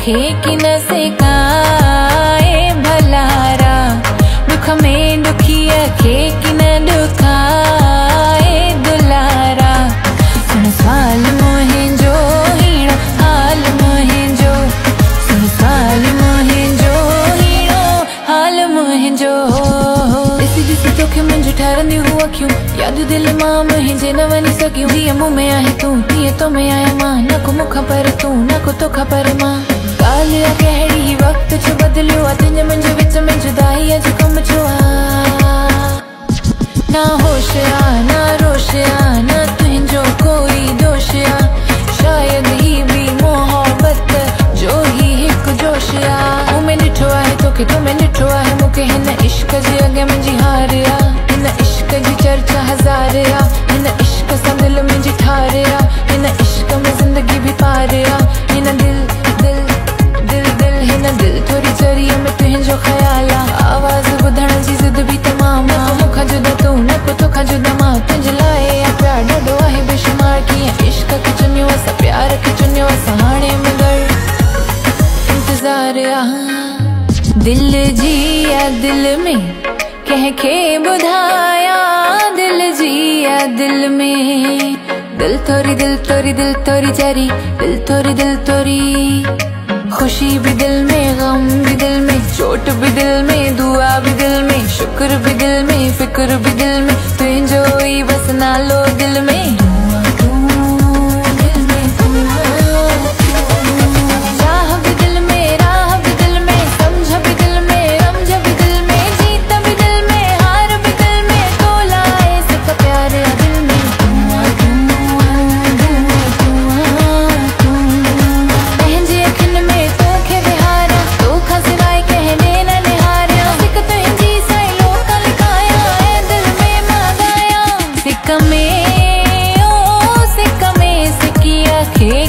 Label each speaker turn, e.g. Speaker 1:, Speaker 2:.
Speaker 1: खे कि न सिकाए भलारा दुख में दुखिया खे कि न दुखाए दुलारा सुन सवाल मुहिंजो हीणो हाल मुहिंजो सुन सवाल मुहिंजो हीणो हाल मुहिंजो ॾिसी ॾिसी तोखे मुंहिंजो ठहरंदी हूअ अखियूं याद दिल मां मुहिंजे न वञी सघियूं जीअं मुंह में आहे तूं तीअं तो में आहियां मां न को मूंखां पर तूं न को तोखां पर मां ॻाल्हि आहे कहिड़ी वक़्त छो बदिलियो आहे तुंहिंजे मुंहिंजे विच में जुदाई अॼु कम छो आहे ना होश आहे ना रोश आहे न तुंहिंजो कोई दोष आहे शायदि ही बि मोहबत जो ही हिकु जोश आहे मूं में ॾिठो आहे तोखे तो में ॾिठो आहे मूंखे हिन इश्क जे अॻियां मुंहिंजी हार आहे हिन इश्क जी चर्चा हज़ार आहे हिन इश्क सां दिलि मुंहिंजी ठार आहे हिन इश्क में ज़िंदगी बि पार आहे हिन दिल दिल थोड़ी चरिया में तुहिंजो ख्याल आवाज़ ॿुधण जी ज़िद बि तमाम मूंखां जुदा तूं न को तोखां जुदा मां तुंहिंजे लाइ प्यार ॾाढो आहे बेशुमार कीअं इश्क खे चुनियो असां प्यार खे चुनियो असां हाणे मगर इंतज़ार दिल जी या दिल में कंहिंखे ॿुधाया दिल जी या दिल में दिल थोरी चरी दिल थोरी खुशी भी दिल में गम भी दिल में चोट भी दिल में दुआ भी दिल में शुक्र भी दिल में फिक्र भी दिल में तुझो ही बस नालो दिल में चाह भी दिल में राह भी दिल में समझ भी दिल में रमझ भी दिल में जीत भी दिल में हार भी दिल में तोला सिक प्यार दिल में सिक में सिकिया खे